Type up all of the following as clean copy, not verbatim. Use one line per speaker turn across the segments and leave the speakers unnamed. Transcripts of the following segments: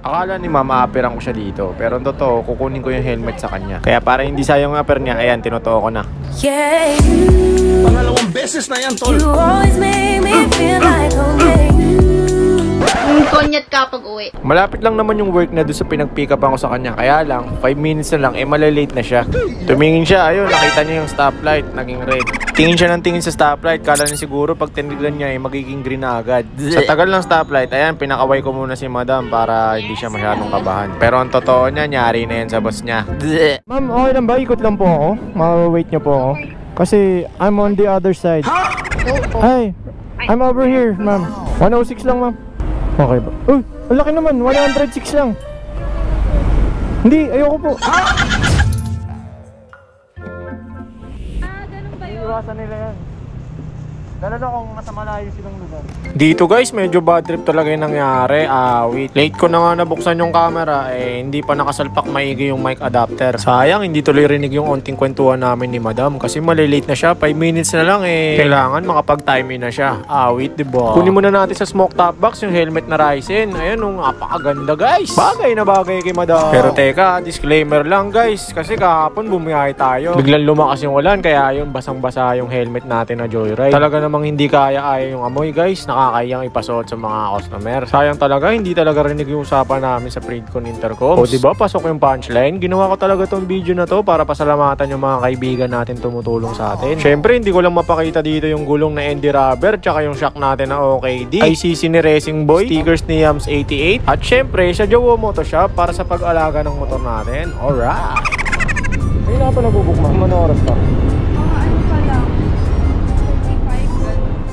Akala ni mama aperan ko siya dito, pero ang totoo, kukunin ko yung helmet sa kanya. Kaya para hindi sayang yung aper niya, ayan, tinotoo ko na.
Yeah,
Pangalawang beses na yan, tol.
you always make me feel like home.
Konyat kapag uwi.
Malapit lang naman yung work na doon sa pinag-pick up ako sa kanya. Kaya lang, 5 minutes na lang, malalate na siya. Tumingin siya, ayun, nakita niya yung stoplight, naging red. Tingin siya ng tingin sa stoplight, kala niya siguro pag tinignan niya, magiging green na agad. Sa tagal ng stoplight, ayan, pinakaway ko muna si madam para hindi siya masyadong kabahan. Pero ang totoo niya, nyari na yan sa boss niya. Ma'am, okay lang ba? Ikot lang po ako. Ma-wait niyo po ako. Kasi I'm on the other side. Hi, I'm over here, ma'am. 106 lang, ma'am. Okay ba? Uy, ang laki naman, 106 lang. Hindi, ayoko po.
Ganun ba yun?
Iwasan nila yan. Lalo na kung nasa malayo silang lugar. Dito guys, medyo bad trip talaga yung nangyari. Wait. Late ko na nga nabuksan yung camera, hindi pa nakasalpak maigi yung mic adapter. Sayang, hindi tuloy rinig yung onting kwentuhan namin ni madam. Kasi malilate na siya, 5 minutes na lang kailangan makapag-timing na siya. Wait, diba? Kunin muna natin sa smoke top box yung helmet na Ryzen. Ayan, napakaganda guys. Bagay na bagay kay madam. Pero teka, disclaimer lang guys. Kasi kahapon bumiyahe tayo. Biglang lumakas yung ulan, kaya yun, basang-basa yung helmet natin na Joyride. Talaga namang hindi kaya yung amoy guys, nakakayang ipasuot sa mga customer. Sayang talaga, hindi talaga rinig yung usapan namin sa Predcon Intercoms. O diba, pasok yung punchline. Ginawa ko talaga tong video na to para pasalamatan yung mga kaibigan natin tumutulong sa atin. Syempre, hindi ko lang mapakita dito yung gulong na ND Rubber, tsaka yung shock natin na OKD, ICC ni Racing Boy, stickers ni Yams 88, at syempre sa Jowo Moto Shop para sa pag-alaga ng motor natin. Alright! Ayun na pa nabubukma. Ano oras pa?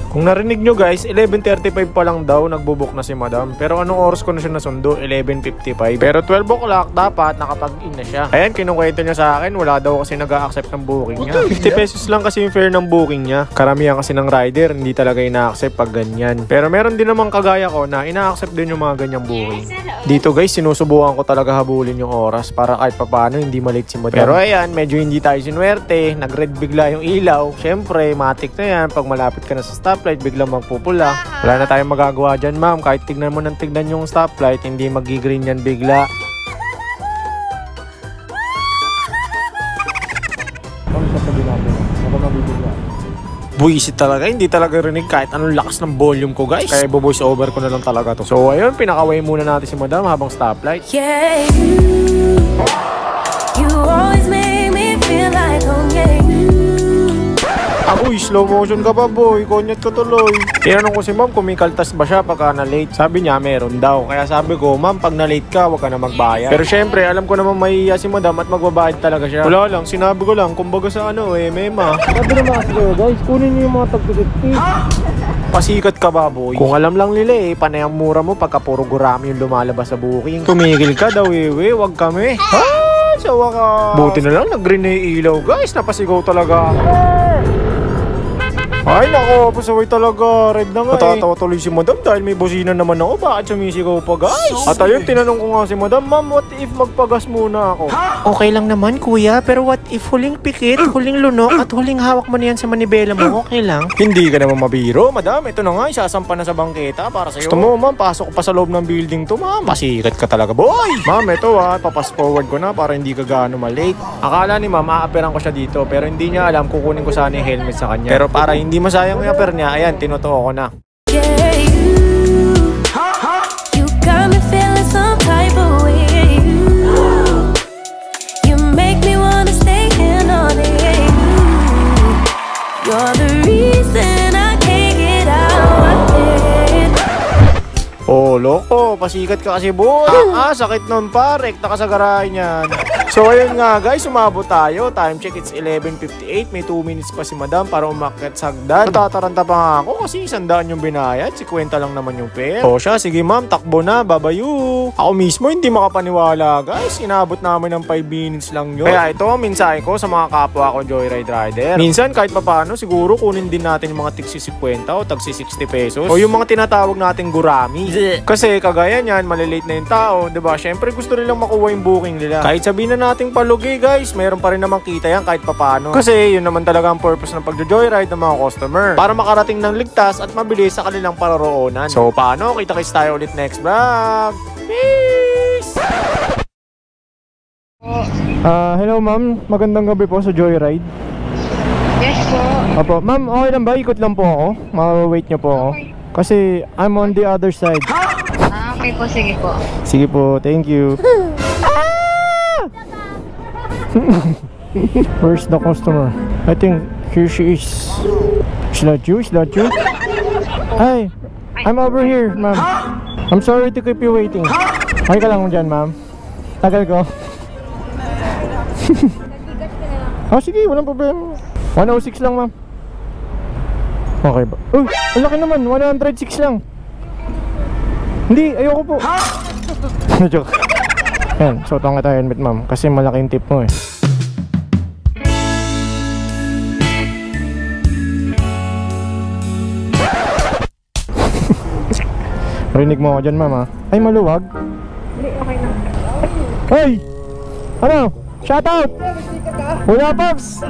Kung narinig nyo guys, 11:35 pa lang daw nagbubuk na si madam. Pero anong oras ko na siya nasundo? 11:55. Pero 12 o'clock dapat nakapag-in na siya. Ayan, kinukwento niya sa akin, wala daw kasi nag-a-accept ng booking niya. 50 pesos lang kasi yung fare ng booking niya. Karamihan kasi ng rider, hindi talaga ina-accept pag ganyan. Pero meron din namang kagaya ko na ina-accept din yung mga ganyang booking. Dito guys, sinusubukan ko talaga habulin yung oras para kahit papano hindi malate si madam. Pero ayan, medyo hindi tayo sinuwerte. Nag-red bigla yung ilaw. Syempre, matik na yan. Pag malapit ka na sa stoplight, biglang magpupula. Wala na tayong magagawa dyan, ma'am. Kahit tignan mo ng tignan yung stoplight, hindi mag-green yan bigla. Buisit talaga, hindi talaga rinig kahit anong lakas ng volume ko guys. Kaya voice over ko na lang talaga to. So ayun, pinakaway muna natin si madam habang stoplight.
Yeah, you always make me feel like home. Yeah.
Uy, slow motion ka ba boy? Konyat ko tuloy. Tinanong ko si ma'am kung may kaltas ba siya pagka na-late. Sabi niya meron daw. Kaya sabi ko, ma'am pag na-late ka, huwag ka na magbayad. Pero syempre, alam ko naman mahihiya si madam at magbabayad talaga siya. Wala lang, sinabi ko lang, kumbaga sa mema. Sabi naman kasi kayo guys, kunin niyo yung mga tag-50. Pasikat ka ba boy? Kung alam lang nila panay ang mura mo pagka puro gurami yung lumalabas sa booking. Tumigil ka daw wag kami. Sa wakas. Buti na lang, nag-green na yung ilaw guys. Napasigaw talaga. Ay nako, pasaway talaga. Red na nga Natatawa tuloy si madam dahil may busina naman ako. Bakit sumisigaw pa guys? At ayun, tinanong ko nga si madam, ma'am, what if magpagas muna ako?
Okay lang naman kuya, pero what if huling pikit, huling lunok, at huling hawak mo na yan sa manibela mo, okay lang?
Hindi ka naman mabiro, madam. Ito na nga, isasampa na sa bangketa para sa'yo. Gusto mo, ma'am, pasok pa sa loob ng building to, ma'am. Pasikat ka talaga, boy! Ma'am, ito papas forward ko na para hindi ka gaano malate. Akala ni ma'am, aaperan ko siya dito, pero hindi niya alam kukunin ko sana yung helmet sa kanya. Pero para hindi masayang yung aper niya, ayan, tinotoo ko na.
Yeah, you got me feeling some type of way. You make me wanna stay in on it. You're the reason I can't get out of it.
Oh, loko, pasikat ka kasi boy. Sakit nun pa, rekta ka sa garahe niyan. So ayun nga guys, umabot tayo. Time check, it's 11:58. May 2 minutes pa si madam para umakyat sa hagdan. Natataranta pa nga ako kasi 100 yung binayad. 50 lang naman yung fare. O siya, sige ma'am, takbo na, babayu. Ako mismo hindi makapaniwala guys. Inabot namin ng 5 minutes lang yun. Kaya ito, mensahe ko sa mga kapwa ko Joyride rider. Minsan kahit papano, siguro kunin din natin yung mga tigsi 50 o tagsi 60 pesos. O yung mga tinatawag nating gurami. Kasi kagaya niyan, malilate na yung tao, diba? Syempre gusto nilang makuha yung booking nila. Kahit sabihin na nating palugi guys, mayroon pa rin namang kita yan kahit papano. Kasi yun naman talaga ang purpose ng pagjo-joyride ng mga customer. Para makarating ng ligtas at mabilis sa kanilang paroroonan. So paano? Kita-kits tayo ulit next vlog. Peace! Hello ma'am, magandang gabi po sa Joyride.
Yes po.
Opo, ma'am, okay lang ba? Ikot lang po ako. Ma-wait niyo po ako. Kasi I'm on the other side.
Okay po, sige po.
Sige po, thank you. Where's the customer? I think here she is. Is that you? Is that you? Hi, I'm over here, ma'am. I'm sorry to keep you waiting. Ay ka lang dyan, ma'am. Tagal ko. Oh, sige, walang problema. 106 lang, ma'am. Okay ba? Uy, ang laki naman. 106 lang. Hindi, ayoko po. Joke. Yan, suot ang kita helmet, ma'am. Kasi malaki yung tip mo eh. Rinig mo ako dyan, ma'am, ha? Ay, maluwag.
Hindi, okay na.
Hey! Ano? Shoutout! Wala, Pops!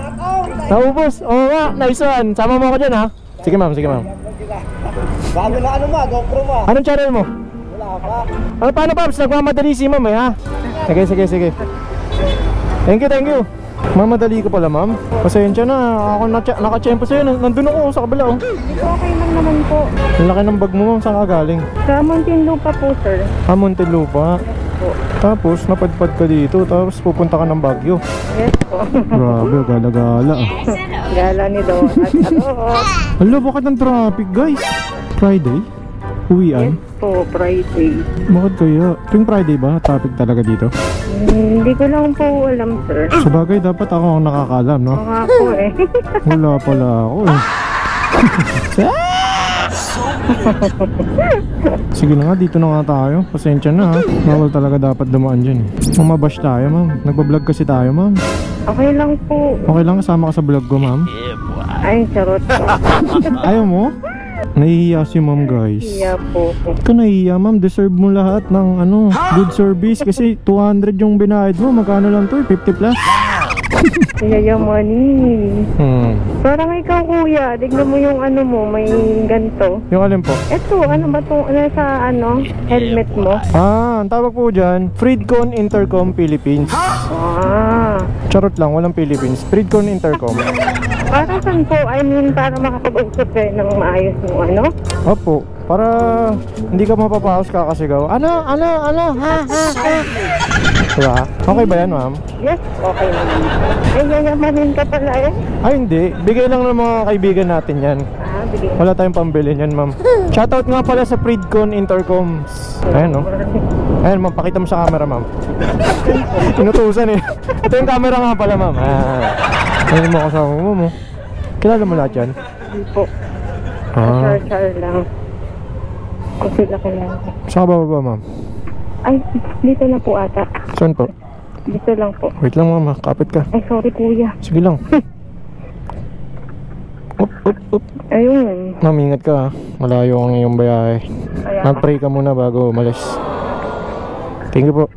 Naubos! Oo nga, nice one! Sama mo ako dyan, ha? Sige, ma'am, sige, ma'am.
Bago na ano ma, GoPro ma.
Anong channel mo?
Wala pa.
Ano, paano, Pops? Nagmamadali si ma'am, eh, ha? Sige, sige, sige. Thank you, thank you. Mamadali ko pala, ma'am. Pasensya na, ako nakachempo sa'yo. Nandun ako sa kabila, oh.
Okay lang naman po.
Ang laki ng bag mo, ma'am. Saan ka galing?
Sa Muntinlupa po, sir.
Muntinlupa. Tapos, napadpad ka dito. Tapos, pupunta ka ng Baguio.
Yes po.
Grabe, gala-gala, ah.
Gala ni Donat.
Hala, bakit ang traffic, guys? Friday? Uwian?
Po, Friday.
Bakit kaya? Tuwing Friday ba? Traffic talaga dito?
Hindi ko lang po alam, sir.
Sa bagay, dapat ako ang nakakaalam, no?
Mga po eh.
Wala pala ako, eh. Sige na nga, dito na nga tayo. Pasensya na, ha. Bawal talaga dapat dumaan dyan, eh. Mamabash tayo, ma'am. Nagbablog kasi tayo, ma'am.
Okay lang po.
Okay lang, kasama ka sa vlog ko, ma'am.
Ay, charot po.
Ayaw mo? Nahihiya si ma'am, guys.
Iya po.
Ba't ka nahihiya, ma'am? Deserve mo lahat ng good service. Kasi 200 yung binayad mo. Magkano lang to, 50 plus.
Yayamanin. Parang ikaw, kuya. Tignan mo yung ano mo, may ganito.
Yung alin po?
Eto, ano ba itong nasa helmet mo?
Ang tawag po dyan, Freedcon Intercom Philippines.
Ah.
Charot lang, walang Philippines. Freedcon Intercom.
Para saan po? I mean, para makapag-usap kayo ng maayos mo, ano?
Opo, para hindi ka mapapahaos kakasigaw. Ano, ha. Diba? Okay ba yan, ma'am?
Yes, okay naman. Ay, yayamanin ka pala eh.
Ay, hindi. Bigay lang ng mga kaibigan natin yan.
Ah, bigay.
Wala tayong pambili niyan, ma'am. Shoutout nga pala sa Freedcon Intercoms. Ayan, no? Ayan, ma'am. Pakita mo sa camera, ma'am. Inutusan, eh. Ito yung camera nga pala, ma'am. Ayan mo kasama mo. Kilala mo lahat yan?
Hindi po. Char lang. Kung sila kilala.
Saan ka bababa, ma'am?
Ay, dito na po ata.
Saan po?
Dito lang po.
Wait lang, ma'am. Kapit ka.
Ay, sorry kuya.
Sige lang. Up.
Ayun.
Ma'am, ingat ka, ha. Malayo ang iyong bayahe.
Kaya
Mag-pray ka muna bago umalis. Thank you po.